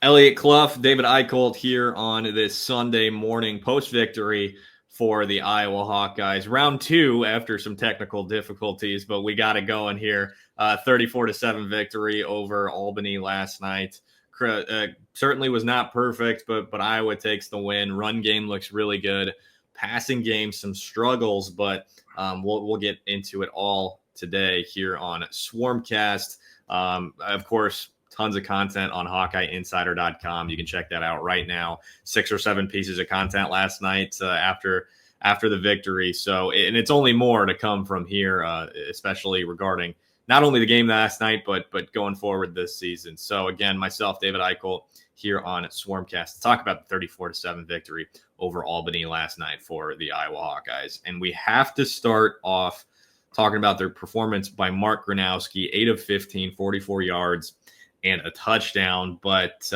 Eliot, Clough, David Eickholt here on this Sunday morning post-victory for the Iowa Hawkeyes. Round 2 after some technical difficulties, but we got it going here. 34-7 victory over Albany last night. Certainly was not perfect, but Iowa takes the win. Run game looks really good. Passing game, some struggles, but we'll get into it all today here on Swarmcast. Of course, tons of content on HawkeyeInsider.com. You can check that out right now. 6 or 7 pieces of content last night after the victory. So, and it's only more to come from here, especially regarding not only the game last night, but going forward this season. So again, myself, David Eickholt, here on Swarmcast to talk about the 34-7 victory over Albany last night for the Iowa Hawkeyes. And we have to start off talking about their performance by Mark Gronowski, 8 of 15, 44 yards, and a touchdown. But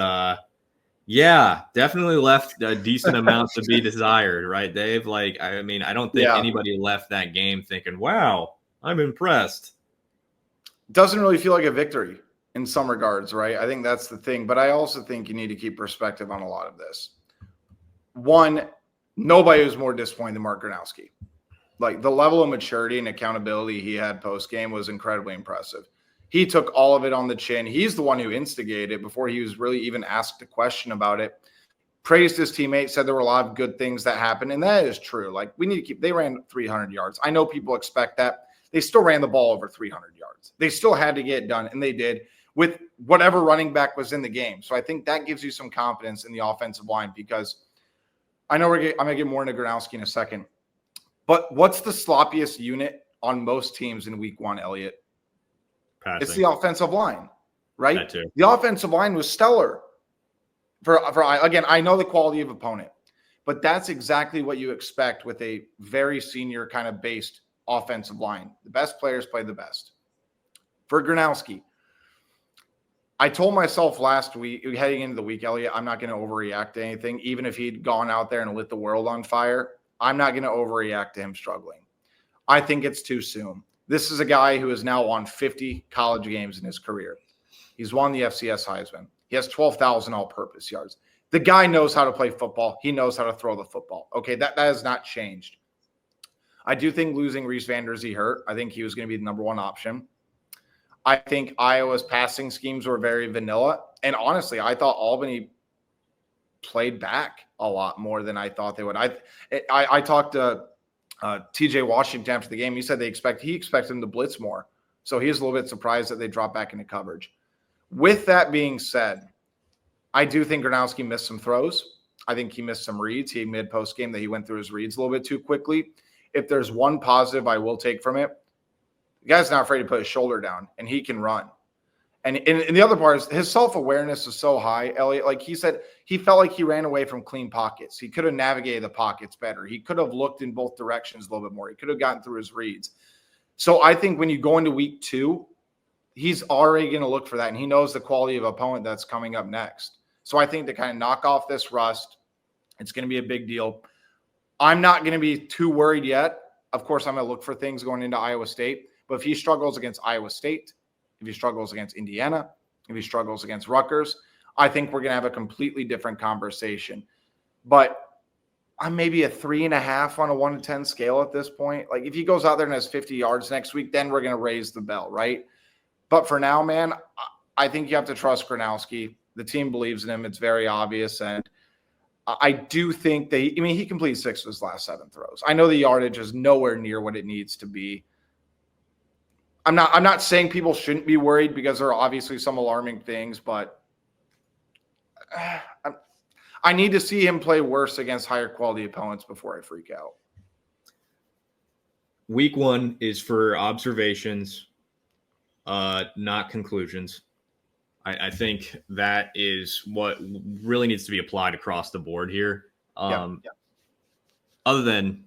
yeah, definitely left a decent amount to be desired, right, Dave? Like, I mean, I don't think anybody left that game thinking, wow, I'm impressed. Doesn't really feel like a victory in some regards, right? I think that's the thing. But I also think you need to keep perspective on a lot of this. One, nobody was more disappointed than Mark Gronowski. Like, the level of maturity and accountability he had post-game was incredibly impressive. He took all of it on the chin. He's the one who instigated it before he was really even asked a question about it. Praised his teammate, said there were a lot of good things that happened, and that is true. Like, we need to keep – they ran 300 yards. I know people expect that. They still ran the ball over 300 yards. They still had to get it done, and they did with whatever running back was in the game. So I think that gives you some confidence in the offensive line, because I know I'm going to get more into Gronowski in a second. But what's the sloppiest unit on most teams in week 1, Eliot? Passing. It's the offensive line, right? That too. The offensive line was stellar. For again, I know the quality of opponent, but that's exactly what you expect with a very senior kind of based offensive line. The best players play the best. For Gronowski, I told myself last week, heading into the week, Eliot, I'm not going to overreact to anything. Even if he'd gone out there and lit the world on fire, I'm not going to overreact to him struggling. I think it's too soon. This is a guy who is now won 50 college games in his career. He's won the FCS Heisman. He has 12,000 all-purpose yards. The guy knows how to play football. He knows how to throw the football. Okay, that has not changed. I do think losing Reese Van Der Zee hurt. I think he was going to be the number 1 option. I think Iowa's passing schemes were very vanilla. And honestly, I thought Albany played back a lot more than I thought they would. I talked to TJ Washington after the game. He said he expects them to blitz more. So he was a little bit surprised that they dropped back into coverage. With that being said, I do think Gronowski missed some throws. I think he missed some reads. He admitted post-game that he went through his reads a little bit too quickly. If there's one positive I will take from it, the guy's not afraid to put his shoulder down, and he can run. And the other part is his self-awareness is so high, Eliot. Like he said, he felt like he ran away from clean pockets. He could have navigated the pockets better. He could have looked in both directions a little bit more. He could have gotten through his reads. So I think when you go into week 2, he's already going to look for that, and he knows the quality of opponent that's coming up next. So I think to kind of knock off this rust, it's going to be a big deal. I'm not going to be too worried yet. Of course, I'm going to look for things going into Iowa State. But if he struggles against Iowa State, if he struggles against Indiana, if he struggles against Rutgers, I think we're going to have a completely different conversation. But I'm maybe a 3.5 on a 1 to 10 scale at this point. Like if he goes out there and has 50 yards next week, then we're going to raise the bell, right? But for now, man, I think you have to trust Gronowski. The team believes in him. It's very obvious. And I do think he completed 6 of his last 7 throws. I know the yardage is nowhere near what it needs to be. I'm not saying people shouldn't be worried, because there are obviously some alarming things, but I need to see him play worse against higher quality opponents before I freak out. Week 1 is for observations, not conclusions. I think that is what really needs to be applied across the board here. Other than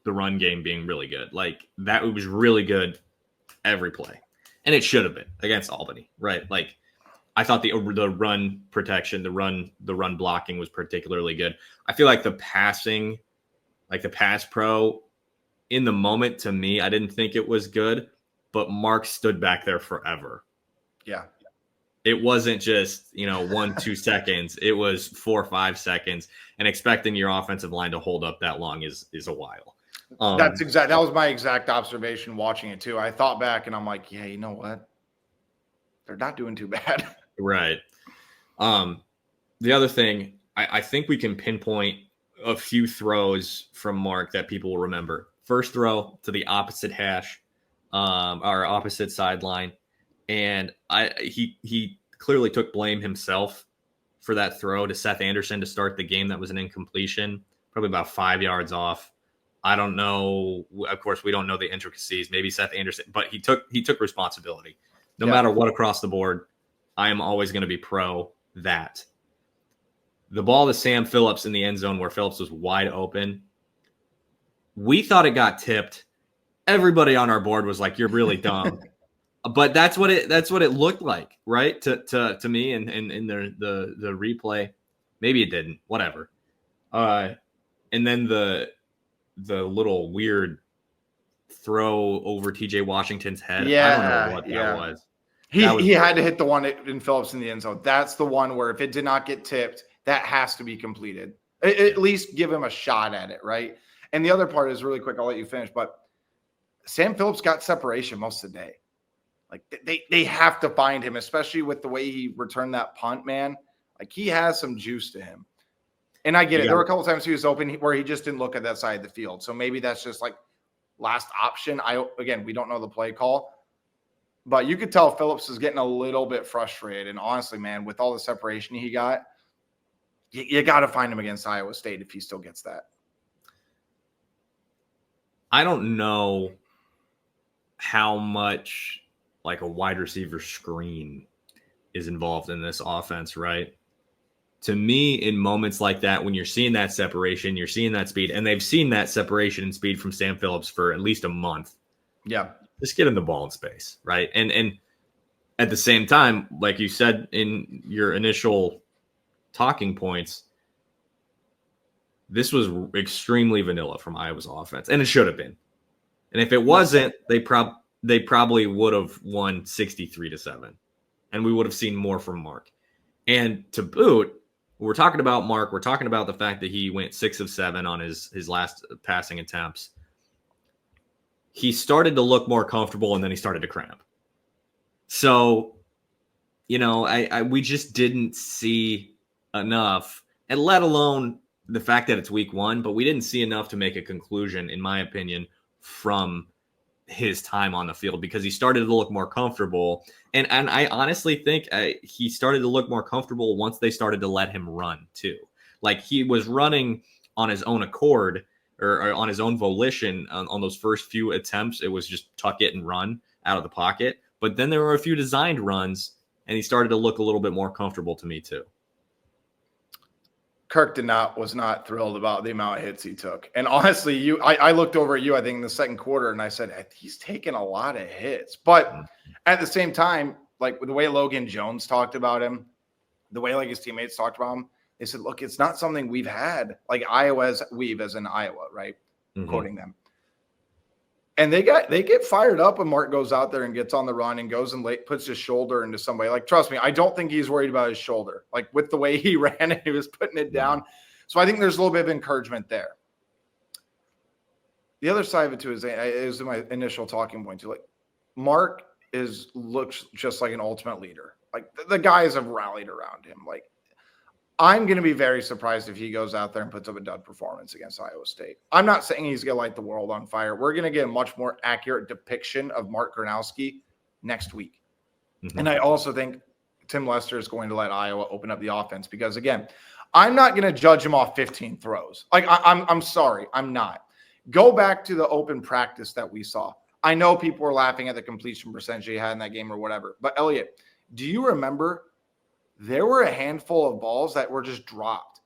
the run game being really good. Like that was really good every play. And it should have been against Albany, right? Like I thought the run protection, the run blocking was particularly good. I feel like the passing, like the pass pro in the moment, to me, I didn't think it was good, but Mark stood back there forever. Yeah. It wasn't just, 1-2 seconds. It was 4 or 5 seconds, and expecting your offensive line to hold up that long is a while. That was my exact observation watching it too. I thought back and I'm like, yeah, you know what? They're not doing too bad. Right. The other thing, I think we can pinpoint a few throws from Mark that people will remember. First throw to the opposite hash, our opposite sideline. And he clearly took blame himself for that throw to Seth Anderson to start the game. That was an incompletion, probably about 5 yards off. I don't know. Of course, we don't know the intricacies. Maybe Seth Anderson, but he took responsibility. No matter what across the board, I am always going to be pro that. The ball to Sam Phillips in the end zone where Phillips was wide open. We thought it got tipped. Everybody on our board was like, "You're really dumb." But that's what it looked like, right? To me and in the replay. Maybe it didn't. Whatever. And then the little weird throw over TJ Washington's head. I don't know what that was. He had to hit the one in Phillips in the end zone. That's the one where if it did not get tipped, that has to be completed. At least give him a shot at it, right? And the other part is really quick. I'll let you finish. But Sam Phillips got separation most of the day. Like they have to find him, especially with the way he returned that punt, man. Like he has some juice to him. And I get it. There were a couple times he was open where he just didn't look at that side of the field. So maybe that's just like last option. Again, we don't know the play call. But you could tell Phillips is getting a little bit frustrated. And honestly, man, with all the separation he got, you got to find him against Iowa State if he still gets that. I don't know how much like a wide receiver screen is involved in this offense, right? To me, in moments like that, when you're seeing that separation, you're seeing that speed, and they've seen that separation and speed from Sam Phillips for at least a month. Yeah. Just get him the ball in space, right? And at the same time, like you said in your initial talking points, this was extremely vanilla from Iowa's offense, and it should have been. And if it wasn't, they probably would have won 63-7, and we would have seen more from Mark. And to boot, we're talking about Mark. We're talking about the fact that he went 6 of 7 on his last passing attempts. He started to look more comfortable, and then he started to cramp. So, we just didn't see enough, and let alone the fact that it's week 1, but we didn't see enough to make a conclusion, in my opinion, from his time on the field, because he started to look more comfortable. And I honestly think he started to look more comfortable once they started to let him run too. Like he was running on his own accord or on his own volition on those first few attempts. It was just tuck it and run out of the pocket. But then there were a few designed runs, and he started to look a little bit more comfortable to me too. Kirk was not thrilled about the amount of hits he took. And honestly, I looked over at you, I think, in the second quarter, and I said, he's taken a lot of hits. But at the same time, like with the way Logan Jones talked about him, the way like his teammates talked about him, they said, look, it's not something we've had. Like we've as in Iowa, right? Mm-hmm. Quoting them. And they get fired up when Mark goes out there and gets on the run and goes and puts his shoulder into somebody. Like, trust me, I don't think he's worried about his shoulder. Like with the way he ran and he was putting it down. So I think there's a little bit of encouragement there. The other side of it too is my initial talking point too. Like Mark looks just like an ultimate leader. Like the guys have rallied around him. Like I'm going to be very surprised if he goes out there and puts up a dud performance against Iowa State. I'm not saying he's going to light the world on fire. We're going to get a much more accurate depiction of Mark Gronowski next week. Mm-hmm. And I also think Tim Lester is going to let Iowa open up the offense because, again, I'm not going to judge him off 15 throws. Like, I'm sorry. I'm not. Go back to the open practice that we saw. I know people were laughing at the completion percentage he had in that game or whatever. But, Eliot, do you remember – there were a handful of balls that were just dropped.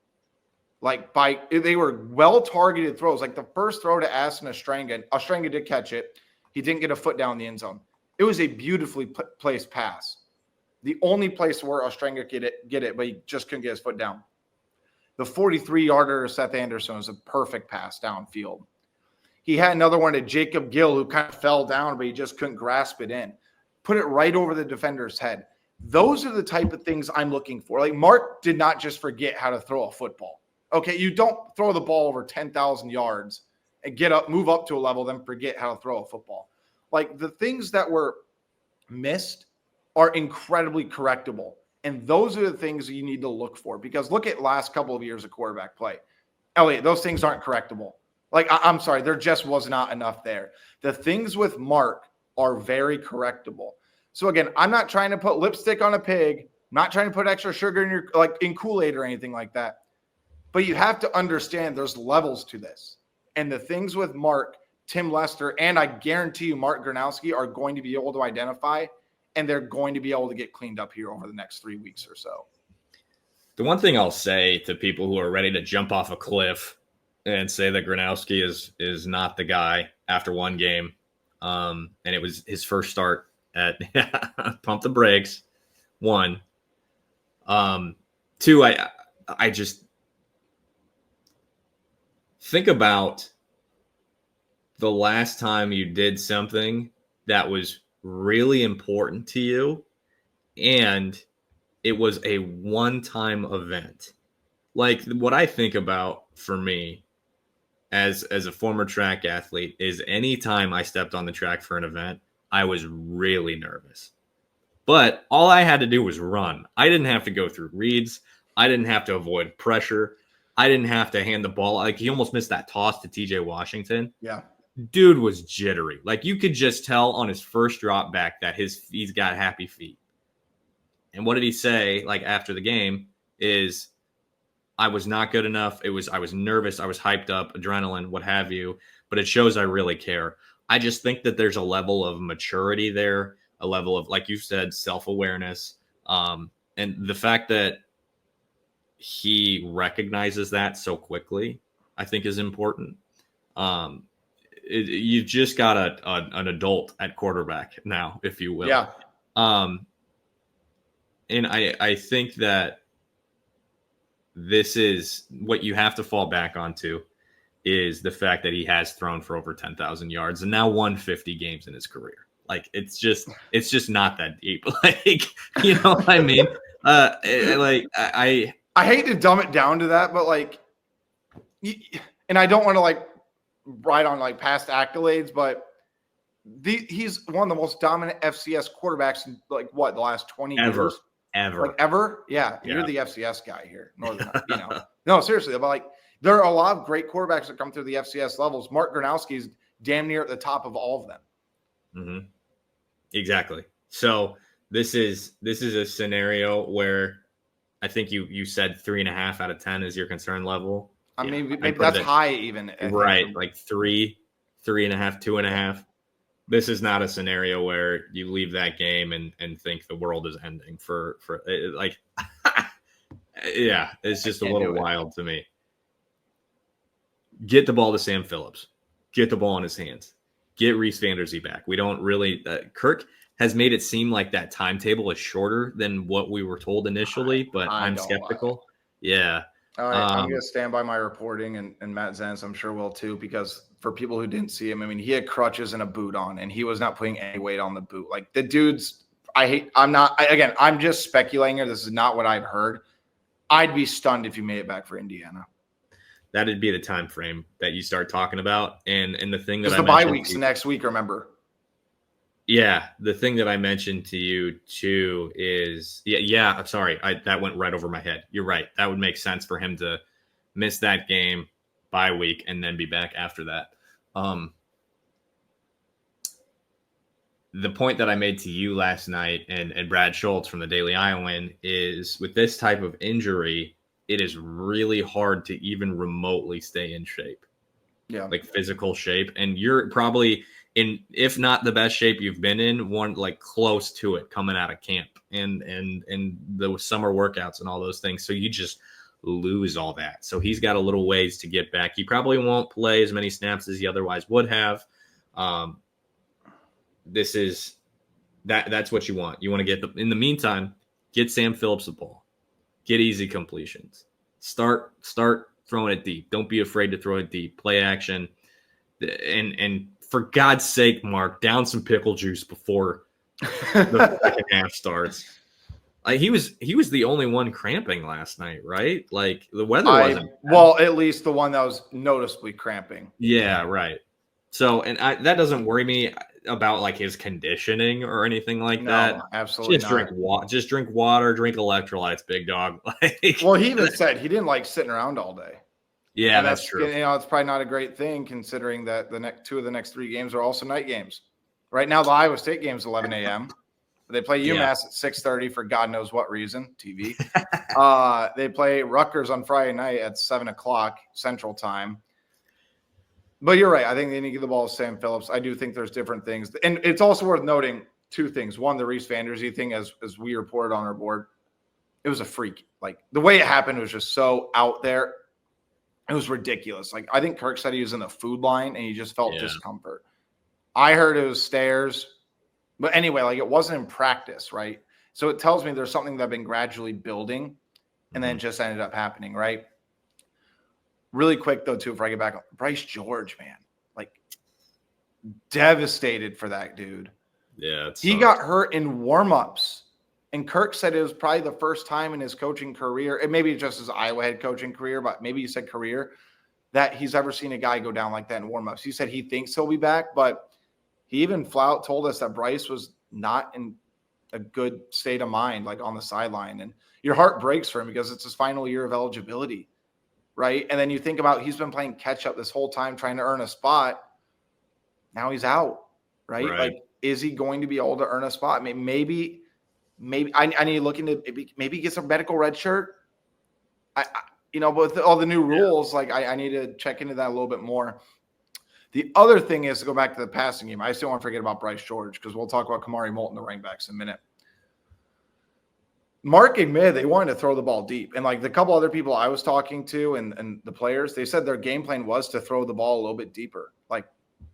They were well-targeted throws. Like the first throw to Aston Ostrenga did catch it. He didn't get a foot down the end zone. It was a beautifully placed pass. The only place where Ostrenga get it, but he just couldn't get his foot down. The 43-yarder to Seth Anderson was a perfect pass downfield. He had another one to Jacob Gill who kind of fell down, but he just couldn't grasp it in. Put it right over the defender's head. Those are the type of things I'm looking for. Like Mark did not just forget how to throw a football. Okay, you don't throw the ball over 10,000 yards and move up to a level, then forget how to throw a football. Like the things that were missed are incredibly correctable. And those are the things you need to look for, because look at last couple of years of quarterback play. Eliot, those things aren't correctable. Like, I'm sorry, there just was not enough there. The things with Mark are very correctable. So again, I'm not trying to put lipstick on a pig. I'm not trying to put extra sugar in Kool-Aid or anything like that. But you have to understand there's levels to this. And the things with Mark, Tim Lester, and I guarantee you Mark Gronowski are going to be able to identify, and they're going to be able to get cleaned up here over the next 3 weeks or so. The one thing I'll say to people who are ready to jump off a cliff and say that Gronowski is not the guy after one game, and it was his first start at pump the brakes. One, two, I just think about the last time you did something that was really important to you and it was a one-time event. Like what I think about for me as a former track athlete is anytime I stepped on the track for an event, I was really nervous. But all I had to do was run. I didn't have to go through reads. I didn't have to avoid pressure. I didn't have to hand the ball. Like he almost missed that toss to TJ Washington. Yeah. Dude was jittery. Like you could just tell on his first drop back that he's got happy feet. And what did he say? Like after the game is, I was not good enough. I was nervous. I was hyped up, adrenaline, what have you. But it shows I really care. I just think that there's a level of maturity there, a level of, like you said, self-awareness. And the fact that he recognizes that so quickly, I think is important. You've just got an adult at quarterback now, if you will. Yeah. And I think that this is what you have to fall back onto is the fact that he has thrown for over 10,000 yards and now won 50 games in his career. Like it's just not that deep. Like, you know what I mean? I hate to dumb it down to that, but like, and I don't want to like ride on like past accolades, but he's one of the most dominant FCS quarterbacks in like what, the last 20 years? Ever? Yeah. You're the FCS guy here. Northern, No, seriously. But like, there are a lot of great quarterbacks that come through the FCS levels. Mark Gronowski is damn near at the top of all of them. Mm-hmm. Exactly. So this is a scenario where I think you said 3.5 out of 10 is your concern level. I mean, maybe that's high even. Right. Like 3.5, 2.5. This is not a scenario where you leave that game and think the world is ending for like, yeah, it's just a little wild to me. Get the ball to Sam Phillips. Get the ball in his hands. Get Reese Vanderzee back. We don't really Kirk has made it seem like that timetable is shorter than what we were told initially, but I'm skeptical. Yeah. All right, I'm going to stand by my reporting, and Matt Zenz, I'm sure will too, because for people who didn't see him, I mean, he had crutches and a boot on, and he was not putting any weight on the boot. Like the dude's, I'm just speculating here. This is not what I've heard. I'd be stunned if you made it back for Indiana. That'd be the time frame that you start talking about, and the thing that the bye week's next week. Remember? Yeah, the thing that I mentioned to you too is I'm sorry, that went right over my head. You're right. That would make sense for him to miss that game, bye week, and then be back after that. The point that I made to you last night and Brad Schultz from the Daily Iowan is with this type of injury, it is really hard to even remotely stay in shape. Yeah. Like physical shape. And you're probably in, if not the best shape you've been in, one like close to it coming out of camp and the summer workouts and all those things. So you just lose all that. So he's got a little ways to get back. He probably won't play as many snaps as he otherwise would have. This is that's what you want. You want to get in the meantime, get Sam Phillips the ball, get easy completions, start throwing it deep. Don't be afraid to throw it deep, play action. And for God's sake, Mark, down some pickle juice before the second half starts. He was the only one cramping last night, right? Like the weather wasn't bad. Well, at least the one that was noticeably cramping. Yeah, right. So, and that doesn't worry me about like his conditioning or anything like that. No, absolutely Just not. Just drink water, drink electrolytes, big dog. Like, well, he even said he didn't like sitting around all day. Yeah, and that's true. It's probably not a great thing considering that the next 2 of the next 3 games are also night games. Right now, the Iowa State game is 11 a.m. They play UMass at 6:30 for God knows what reason, TV. They play Rutgers on Friday night at 7 o'clock Central Time. But you're right. I think they need to give the ball to Sam Phillips. I do think there's different things. And it's also worth noting 2 things. One, the Reese Vanderzee thing, as we reported on our board, it was a freak. Like, the way it happened was just so out there. It was ridiculous. Like, I think Kirk said he was in the food line and he just felt discomfort. I heard it was stairs. But anyway, like, it wasn't in practice, right? So it tells me there's something that been gradually building and then just ended up happening, right? Really quick, though, too, before I get back, Bryce George, man, like, devastated for that dude. Yeah. He got hurt in warmups. And Kirk said it was probably the first time in his coaching career, and maybe just his Iowa head coaching career, but maybe he said career, that he's ever seen a guy go down like that in warmups. He said he thinks he'll be back, but he even flat told us that Bryce was not in a good state of mind, like on the sideline. And your heart breaks for him because it's his final year of eligibility, right? And then you think about he's been playing catch up this whole time trying to earn a spot. Now he's out, right? Like, is he going to be able to earn a spot? I mean, maybe I need to look into maybe get some medical red shirt. But with all the new rules, like I need to check into that a little bit more. The other thing is to go back to the passing game. I still want to forget about Bryce George because we'll talk about Kamari Moulton, the running backs, in a minute. Mark admitted they wanted to throw the ball deep. And like the couple other people I was talking to and the players, they said their game plan was to throw the ball a little bit deeper. Like,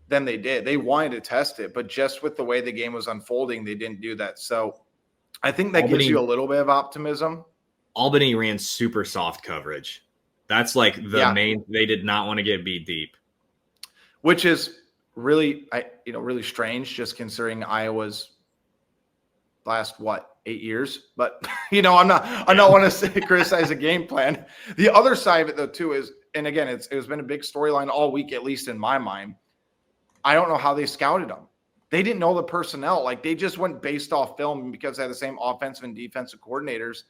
than they did. They wanted to test it, but just with the way the game was unfolding, they didn't do that. So I think that gives you a little bit of optimism. Albany ran super soft coverage. That's like the main. They did not want to get beat deep, which is really, really strange, just considering Iowa's last 8 years. But I'm not want to criticize the game plan. The other side of it, though, too, is, and again, it's been a big storyline all week, at least in my mind. I don't know how they scouted them. They didn't know the personnel. Like, they just went based off film because they had the same offensive and defensive coordinators,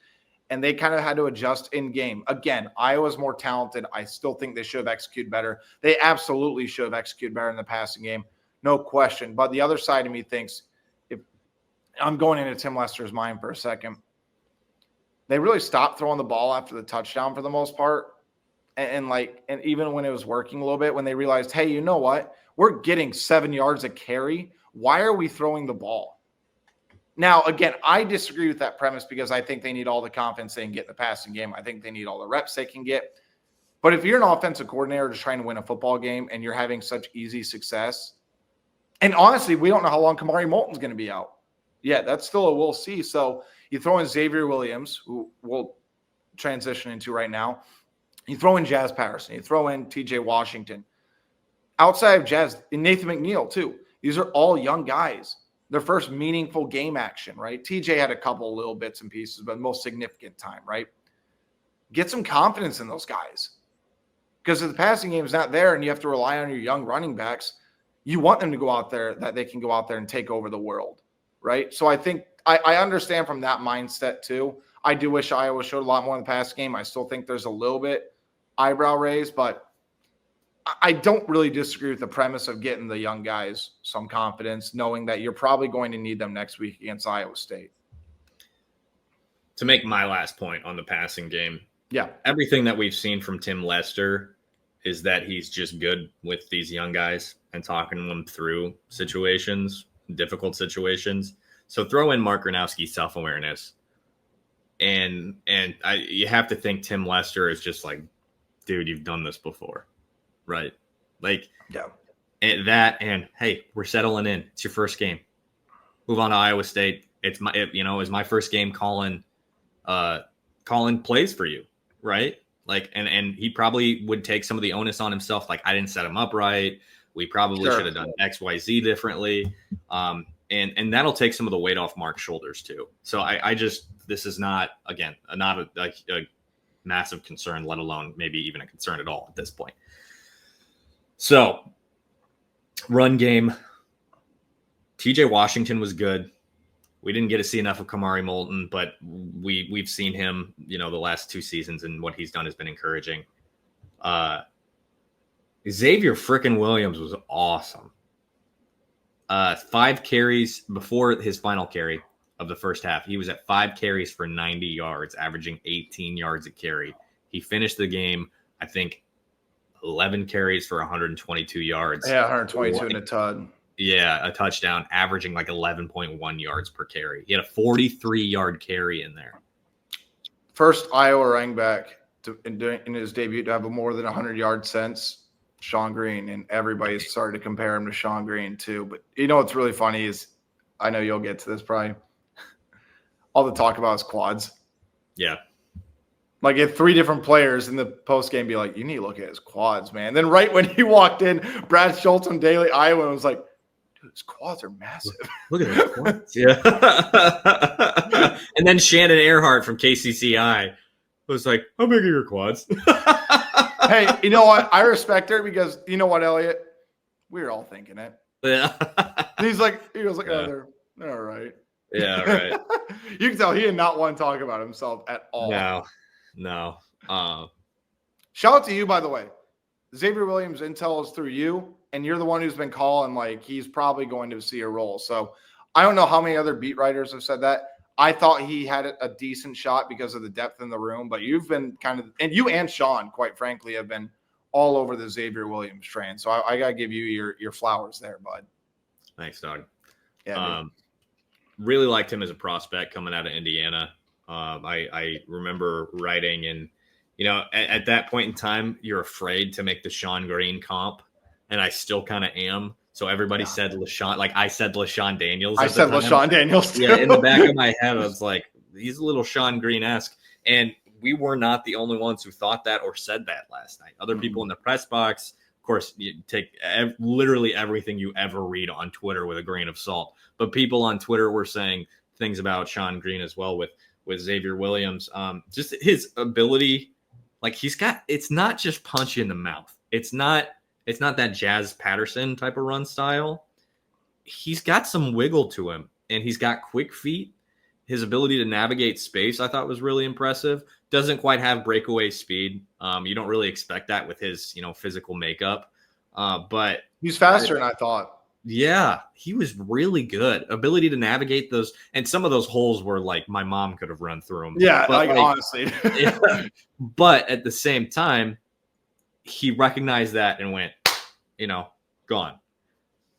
and they kind of had to adjust in game. Again, Iowa's more talented. I still think they should have executed better. They absolutely should have executed better in the passing game, no question. But the other side of me thinks, if I'm going into Tim Lester's mind for a second, they really stopped throwing the ball after the touchdown for the most part. And even when it was working a little bit, when they realized, hey, you know what? We're getting 7 yards a carry. Why are we throwing the ball? Now, again, I disagree with that premise because I think they need all the confidence they can get in the passing game. I think they need all the reps they can get. But if you're an offensive coordinator just trying to win a football game and you're having such easy success, and honestly, we don't know how long Kamari Moulton's going to be out. Yeah, that's still a we'll see. So you throw in Xavier Williams, who we'll transition into right now. You throw in Jazz Patterson. You throw in TJ Washington. Outside of Jazz, and Nathan McNeil, too. These are all young guys. Their first meaningful game action, right? TJ had a couple little bits and pieces, but most significant time, right? Get some confidence in those guys. Because if the passing game is not there and you have to rely on your young running backs, you want them to go out there, that they can go out there and take over the world, right? So I think I understand from that mindset, too. I do wish Iowa showed a lot more in the passing game. I still think there's a little bit eyebrow raised, but I don't really disagree with the premise of getting the young guys some confidence, knowing that you're probably going to need them next week against Iowa State. To make my last point on the passing game, everything that we've seen from Tim Lester is that he's just good with these young guys and talking them through situations, difficult situations. So throw in Mark Gronowski's self-awareness. And you have to think Tim Lester is just like, dude, you've done this before. Right. And hey, we're settling in. It's your first game. Move on to Iowa State. It's my first game calling plays for you. Right. Like, and he probably would take some of the onus on himself. Like, I didn't set him up right. We probably should have done X, Y, Z differently. And that'll take some of the weight off Mark's shoulders too. So this is not, again, not a massive concern, let alone maybe even a concern at all at this point. So run game, TJ Washington was good. We didn't get to see enough of Kamari Moulton, but we've seen him, the last 2 seasons, and what he's done has been encouraging. Xavier frickin' Williams was awesome. 5 carries before his final carry of the first half. He was at 5 carries for 90 yards, averaging 18 yards a carry. He finished the game, I think, 11 carries for 122 yards. Yeah, 122 and a ton. Yeah, a touchdown, averaging like 11.1 yards per carry. He had a 43-yard carry in there. First Iowa running back in his debut to have a more than 100-yard since Sean Green, and everybody started to compare him to Sean Green too. But what's really funny is, I know you'll get to this probably, all the talk about is quads. Yeah. Like, if 3 different players in the post game be like, you need to look at his quads, man. Then right when he walked in, Brad Schultz from Daily Iowa was like, dude, his quads are massive. Look at his quads. Yeah. And then Shannon Earhart from KCCI was like, how big are your quads? Hey, you know what? I respect her because, you know what, Eliot? We were all thinking it. Yeah. He goes like, oh, they're all right. Yeah, right. You can tell he did not want to talk about himself at all. No. Shout out to you, by the way. Xavier Williams intel is through you, and you're the one who's been calling like he's probably going to see a role. So I don't know how many other beat writers have said that. I thought he had a decent shot because of the depth in the room, but you've been and you and Sean, quite frankly, have been all over the Xavier Williams train. So I got to give you your flowers there, bud. Thanks, Doug. Yeah, really liked him as a prospect coming out of Indiana. I remember writing, and at that point in time, you're afraid to make the Sean Green comp, and I still kind of am. So everybody said LaShawn, like I said LaShawn Daniels. I said LaShawn Daniels too. Yeah, in the back of my head, I was like, he's a little Sean Green-esque. And we were not the only ones who thought that or said that last night. Other people in the press box, of course, you take literally everything you ever read on Twitter with a grain of salt. But people on Twitter were saying things about Sean Green as well with Xavier Williams. Just his ability, like it's not just punch you in the mouth. It's not that Jazz Patterson type of run style. He's got some wiggle to him, and he's got quick feet. His ability to navigate space, I thought, was really impressive. Doesn't quite have breakaway speed. You don't really expect that with his, physical makeup. But he's faster than I thought. Yeah, he was really good. Ability to navigate those, and some of those holes were like my mom could have run through them. Yeah, but honestly. Yeah. But at the same time, he recognized that and went, gone.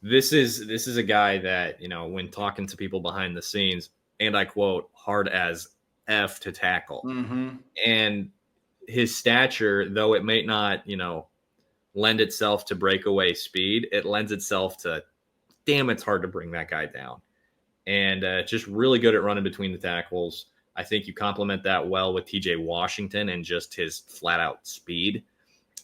This is a guy that, when talking to people behind the scenes, and I quote, hard as F to tackle. Mm-hmm. And his stature, though it may not, lend itself to breakaway speed, it lends itself to, damn, it's hard to bring that guy down. And just really good at running between the tackles. I think you complement that well with TJ Washington and just his flat out speed.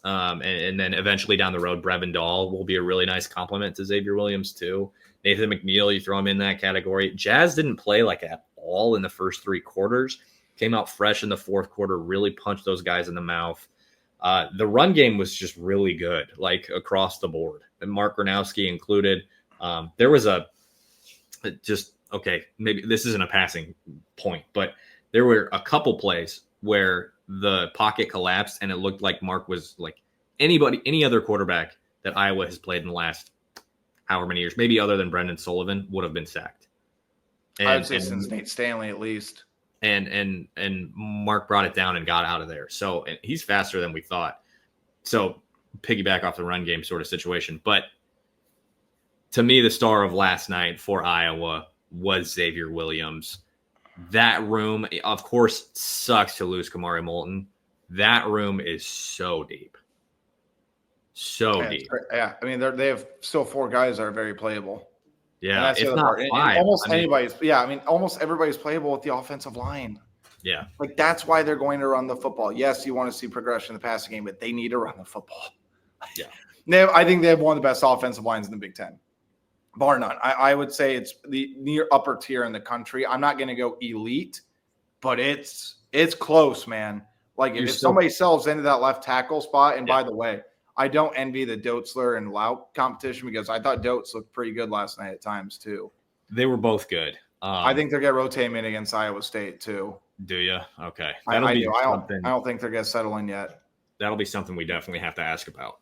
And then eventually down the road, Brevin Dahl will be a really nice compliment to Xavier Williams too. Nathan McNeil, you throw him in that category. Jazz didn't play like at all in the first 3 quarters. Came out fresh in the 4th quarter, really punched those guys in the mouth. The run game was just really good, like across the board, and Mark Gronowski included. There was maybe this isn't a passing point, but there were a couple plays where the pocket collapsed and it looked like Mark was like any other quarterback that Iowa has played in the last however many years, maybe other than Brendan Sullivan, would have been sacked. I would say since Nate Stanley at least. And Mark brought it down and got out of there. So he's faster than we thought. So piggyback off the run game sort of situation. But to me, the star of last night for Iowa was Xavier Williams. That room, of course, sucks to lose Kamari Moulton. That room is so deep. So deep. Yeah, I mean, they have still 4 guys that are very playable. Yeah, it's not 5. Almost anybody's. Yeah, I mean, almost everybody's playable with the offensive line. Yeah, like that's why they're going to run the football. Yes, you want to see progression in the passing game, but they need to run the football. Yeah, I think they have one of the best offensive lines in the Big Ten. bar none. I would say it's the near upper tier in the country. I'm not going to go elite, but it's close, man. Like if somebody sells into that left tackle spot, and by the way, I don't envy the Doetzler and Lau competition because I thought Doetz looked pretty good last night at times too. They were both good. I think they're going to rotate him in against Iowa State too. Do you? Okay. I do. I don't think they're going to settle in yet. That'll be something we definitely have to ask about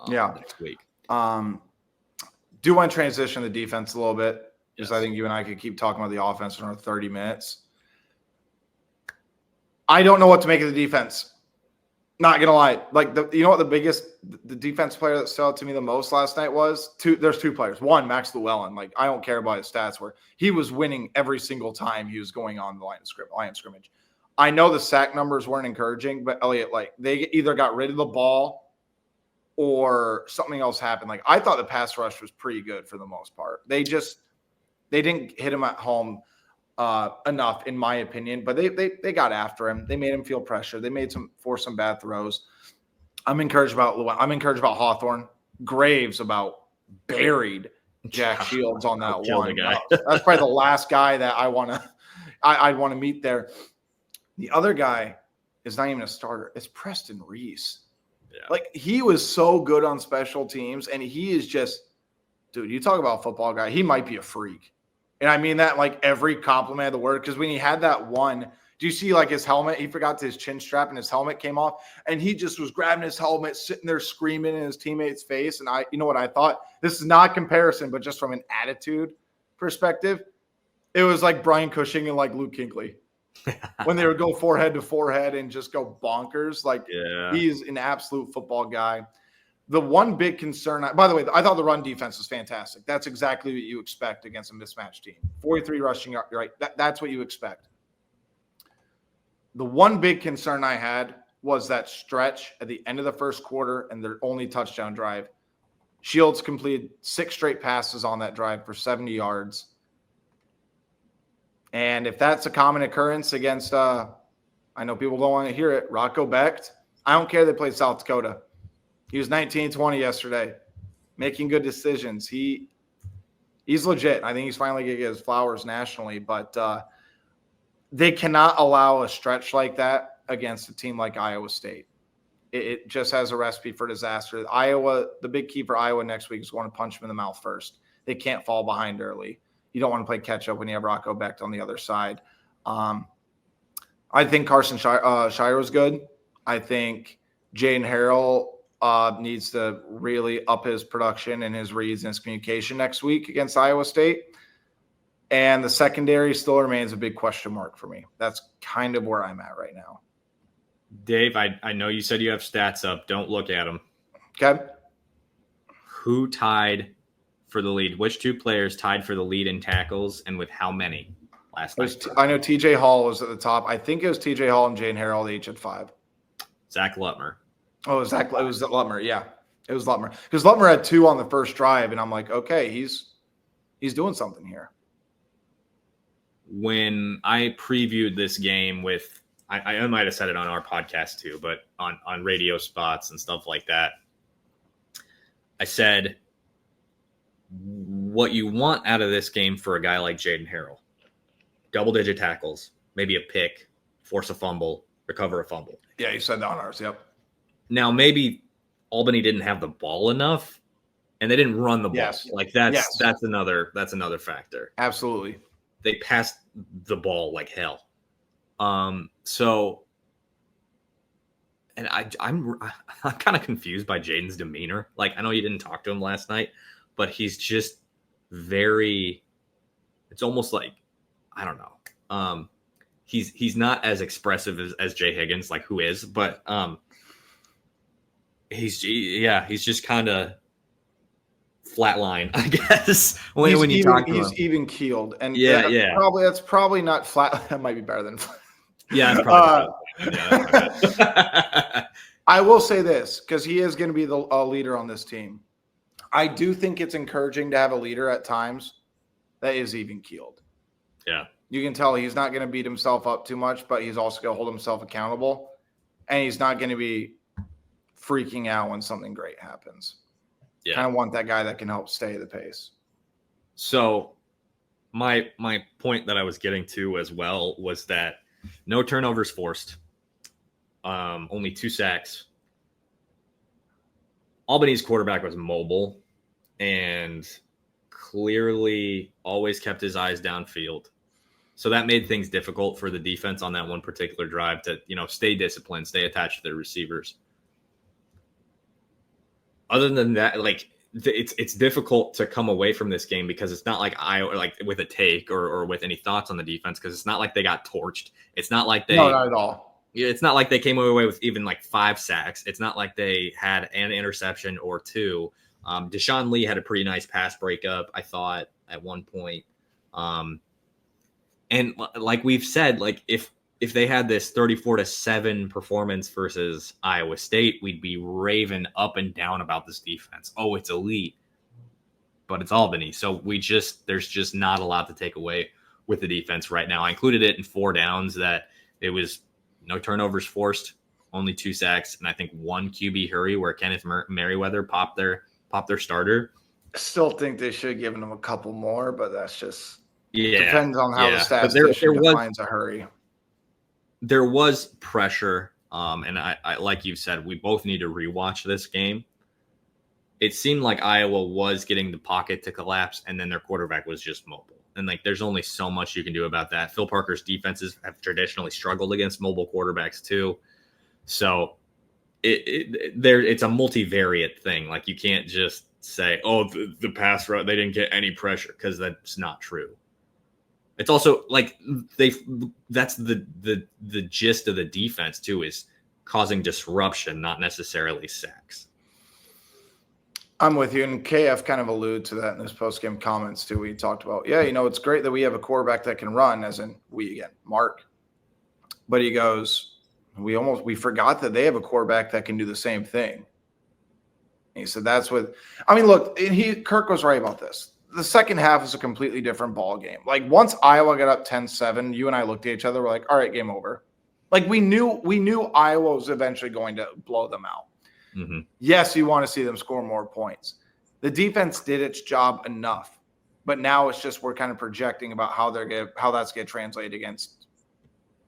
next week. Do want to transition the defense a little bit because I think you and I could keep talking about the offense for another 30 minutes. I don't know what to make of the defense. Not going to lie. Like, you know what the defense player that stood out to me the most last night was? There's two players. One, Max Llewellyn. Like, I don't care about his stats where he was winning every single time he was going on the line of scrimmage. I know the sack numbers weren't encouraging, but Eliot, like, they either got rid of the ball or something else happened. Like, I thought the pass rush was pretty good for the most part. They didn't hit him at home enough, in my opinion, but they got after him. They made him feel pressure. They made force some bad throws. I'm encouraged about Llewellyn. I'm encouraged about Hawthorne. Graves about buried Jack Shields on that one. That's probably the last guy that I'd want to meet there. The other guy is not even a starter. It's Preston Reese. Yeah. Like, he was so good on special teams, and he is just, dude, you talk about a football guy, he might be a freak. And I mean that like every compliment of the word, because when he had that one, do you see like his helmet? He forgot his chin strap and his helmet came off, and he just was grabbing his helmet, sitting there screaming in his teammate's face. And you know what I thought? This is not comparison, but just from an attitude perspective, it was like Brian Cushing and like Luke Kuechly. When they would go forehead to forehead and just go bonkers. Like, he's an absolute football guy. The one big concern, by the way, I thought the run defense was fantastic. That's exactly what you expect against a mismatched team. 43 rushing, right? That's what you expect. The one big concern I had was that stretch at the end of the first quarter and their only touchdown drive. Shields completed 6 straight passes on that drive for 70 yards. And if that's a common occurrence against, I know people don't want to hear it, Rocco Becht, I don't care they played South Dakota. He was 19-20 yesterday, making good decisions. He's legit. I think he's finally going to get his flowers nationally, but they cannot allow a stretch like that against a team like Iowa State. It just has a recipe for disaster. The big key for Iowa next week is going to punch them in the mouth first. They can't fall behind early. You don't want to play catch up when you have Rocco Becht on the other side. I think Carson Shire was good. I think Jaden Harrell needs to really up his production and his reads and his communication next week against Iowa State. And the secondary still remains a big question mark for me. That's kind of where I'm at right now. Dave, I know you said you have stats up. Don't look at them. Okay. Who tied for the lead? Which two players tied for the lead in tackles, and with how many last night? I know TJ Hall was at the top. I think it was TJ Hall and Jaden Harrell. They each had 5. Zach Lutmer. Oh, it was Lutmer. Yeah, it was Lutmer. Because Lutmer had 2 on the first drive, and I'm like, okay, he's doing something here. When I previewed this game with, I might have said it on our podcast too, but on radio spots and stuff like that, I said, what you want out of this game for a guy like Jaden Harrell, double-digit tackles, maybe a pick, force a fumble, recover a fumble. Yeah, you said that on ours, yep. Now, maybe Albany didn't have the ball enough, and they didn't run the ball. Yes. Like that's another factor. Absolutely. They passed the ball like hell. So, and I'm kind of confused by Jaden's demeanor. Like, I know you didn't talk to him last night, but he's just very. It's almost like, I don't know. He's not as expressive as Jay Higgins, like who is, but he's just kind of flatline, I guess. When you talk to him, he's even keeled, and that's probably not flat. That might be better than flat. Yeah, that's probably I will say this, because he is going to be the leader on this team. I do think it's encouraging to have a leader at times that is even keeled. Yeah. You can tell he's not going to beat himself up too much, but he's also going to hold himself accountable, and he's not going to be freaking out when something great happens. Yeah. Kind of want that guy that can help stay the pace. So my point that I was getting to as well was that no turnovers forced, only 2 sacks. Albany's quarterback was mobile and clearly always kept his eyes downfield. So that made things difficult for the defense on that one particular drive to, stay disciplined, stay attached to their receivers. Other than that, it's difficult to come away from this game because it's not like with a take or with any thoughts on the defense, because it's not like they got torched. It's not like No, not at all. It's not like they came away with even 5 sacks. It's not like they had an interception or 2. Deshaun Lee had a pretty nice pass breakup, I thought, at one point. And like we've said, if they had this 34-7 performance versus Iowa State, we'd be raving up and down about this defense. Oh, it's elite, but it's Albany. So there's just not a lot to take away with the defense right now. I included it in 4 downs that it was no turnovers forced, only 2 sacks, and I think 1 QB hurry where Kenneth Merriweather popped their starter. I still think they should have given him a couple more, but that's just depends on how the statistician defines a hurry. There was pressure, and I like you said, we both need to rewatch this game. It seemed like Iowa was getting the pocket to collapse, and then their quarterback was just mobile. And there's only so much you can do about that. Phil Parker's defenses have traditionally struggled against mobile quarterbacks too. So it's a multivariate thing. You can't just say, oh, the pass route, they didn't get any pressure, because that's not true. It's also that's the gist of the defense too, is causing disruption, not necessarily sacks. I'm with you, and KF kind of alluded to that in his post-game comments too. We talked about, it's great that we have a quarterback that can run, as in Mark. But he goes, we forgot that they have a quarterback that can do the same thing. And he said that's what look, Kirk was right about this. The second half is a completely different ball game. Once Iowa got up 10-7, you and I looked at each other, we're like, all right, game over. We knew Iowa was eventually going to blow them out. Mm-hmm. Yes, you want to see them score more points. The defense did its job enough, but now it's just we're kind of projecting about how that's going to translate against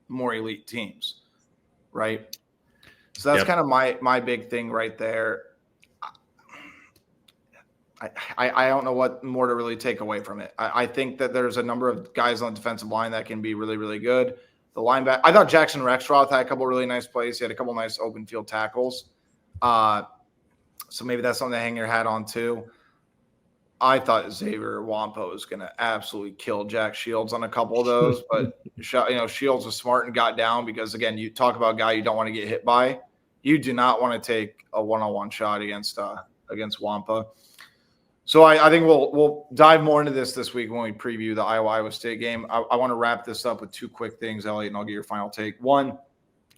more elite teams, right? So that's kind of my big thing right there. I don't know what more to really take away from it. I think that there's a number of guys on the defensive line that can be really, really good. The linebacker, I thought Jackson Rexroth had a couple really nice plays. He had a couple nice open field tackles. So maybe that's something to hang your hat on too. I thought Xavier Wampo was going to absolutely kill Jack Shields on a couple of those, but Shields was smart and got down, because again, you talk about a guy you don't want to get hit by. You do not want to take a one-on-one shot against Wampa. So I think we'll dive more into this week when we preview the Iowa State game. I want to wrap this up with 2 quick things, Eliot, and I'll get your final take. One,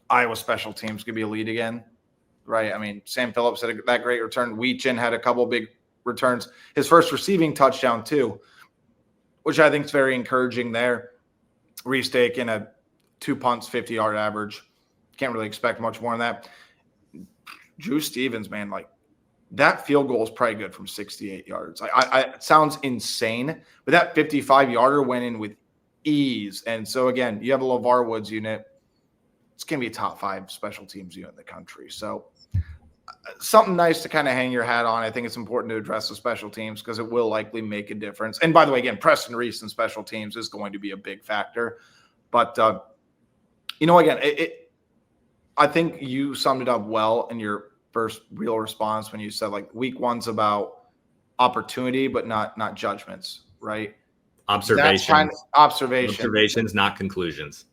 Iowa special teams could be a lead again, right? Sam Phillips had that great return. Weechin had a couple big returns. His first receiving touchdown too, which I think is very encouraging there. Reese Dakin had 2 punts, 50-yard average. Can't really expect much more than that. Drew Stevens, man, that field goal is probably good from 68 yards. It sounds insane, but that 55-yarder went in with ease. And so, again, you have a LeVar Woods unit. It's going to be a top 5 special teams unit in the country. So something nice to kind of hang your hat on. I think it's important to address the special teams because it will likely make a difference. And by the way, again, Preston Reese in special teams is going to be a big factor. But, again, I think you summed it up well in your first real response when you said week 1's about opportunity, but not judgments, right? Observations, not conclusions.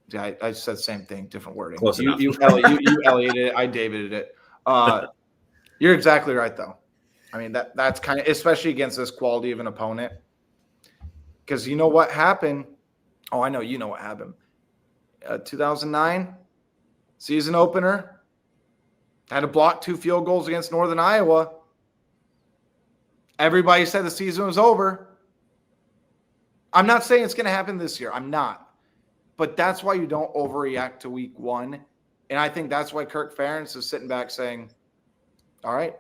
Yeah, I said the same thing, different wording. Close enough. You Elioted it. I Davided it. You're exactly right, though. That's kind of, especially against this quality of an opponent, because you know what happened. Oh, I know. You know what happened. 2009 season opener. Had to block 2 field goals against Northern Iowa. Everybody said the season was over. I'm not saying it's going to happen this year. I'm not. But that's why you don't overreact to week 1. And I think that's why Kirk Ferentz is sitting back saying, all right,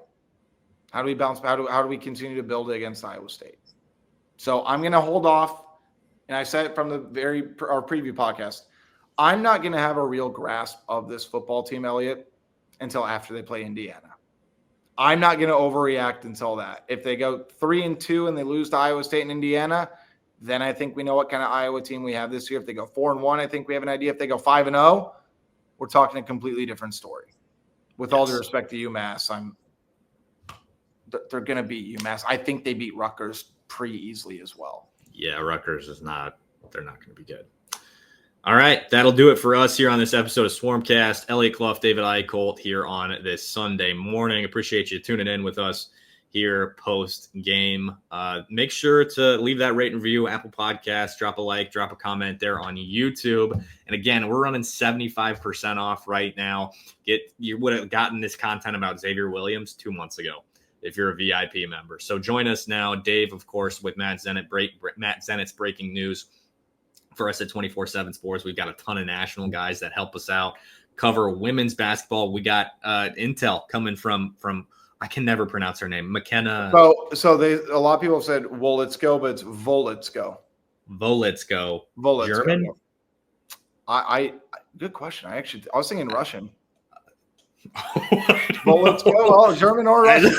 how do we bounce? How do we continue to build it against Iowa State? So I'm going to hold off. And I said it from our preview podcast. I'm not going to have a real grasp of this football team, Eliot, until after they play Indiana. I'm not going to overreact until that. If they go 3-2 and they lose to Iowa State and Indiana, then I think we know what kind of Iowa team we have this year. If they go 4-1, I think we have an idea. If they go 5-0, we're talking a completely different story. With all due respect to UMass, they're going to beat UMass. I think they beat Rutgers pretty easily as well. Yeah, Rutgers they're not going to be good. All right, that'll do it for us here on this episode of Swarmcast. Eliot, Clough, David Eickholt here on this Sunday morning. Appreciate you tuning in with us here post-game. Make sure to leave that rate and review, Apple Podcasts, drop a like, drop a comment there on YouTube. And again, we're running 75% off right now. You would have gotten this content about Xavier Williams 2 months ago if you're a VIP member. So join us now. Dave, of course, with Matt Zennett's breaking news for us at 24/7 Sports. We've got a ton of national guys that help us out, cover women's basketball. We got intel coming from I can never pronounce her name, McKenna. So a lot of people have said Wolitsko, but it's Volitsko. Volitsko. German? I good question. I was thinking Russian. Volitsko, well, German or Russian.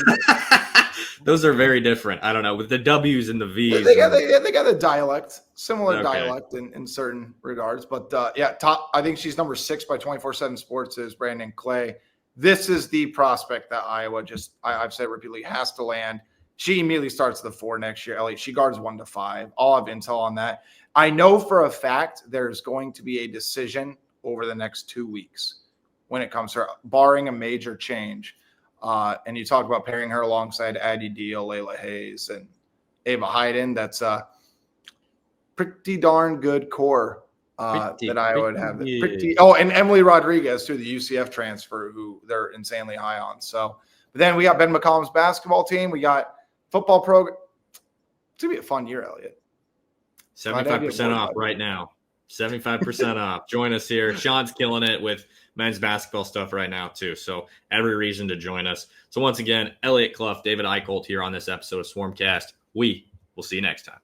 Those are very different. I don't know, with the W's and the V's. They got a dialect, similar dialect in certain regards. But I think she's number 6 by 24/7 Sports is Brandon Clay. This is the prospect that Iowa I've said repeatedly has to land. She immediately starts the 4 next year. Elliot, she guards 1 to 5. I'll have intel on that. I know for a fact there's going to be a decision over the next 2 weeks when it comes to her, barring a major change. And you talk about pairing her alongside Addie Deal, Layla Hayes, and Ava Hayden. That's a pretty darn good core that I would have. And Emily Rodriguez, too, the UCF transfer, who they're insanely high on. So, but then we got Ben McCollum's basketball team. We got football program. It's going to be a fun year, Elliot. 75% off right now. 75% off. Join us here. Sean's killing it with men's basketball stuff right now, too. So every reason to join us. So once again, Eliot, Clough, David Eickholt here on this episode of Swarmcast. We will see you next time.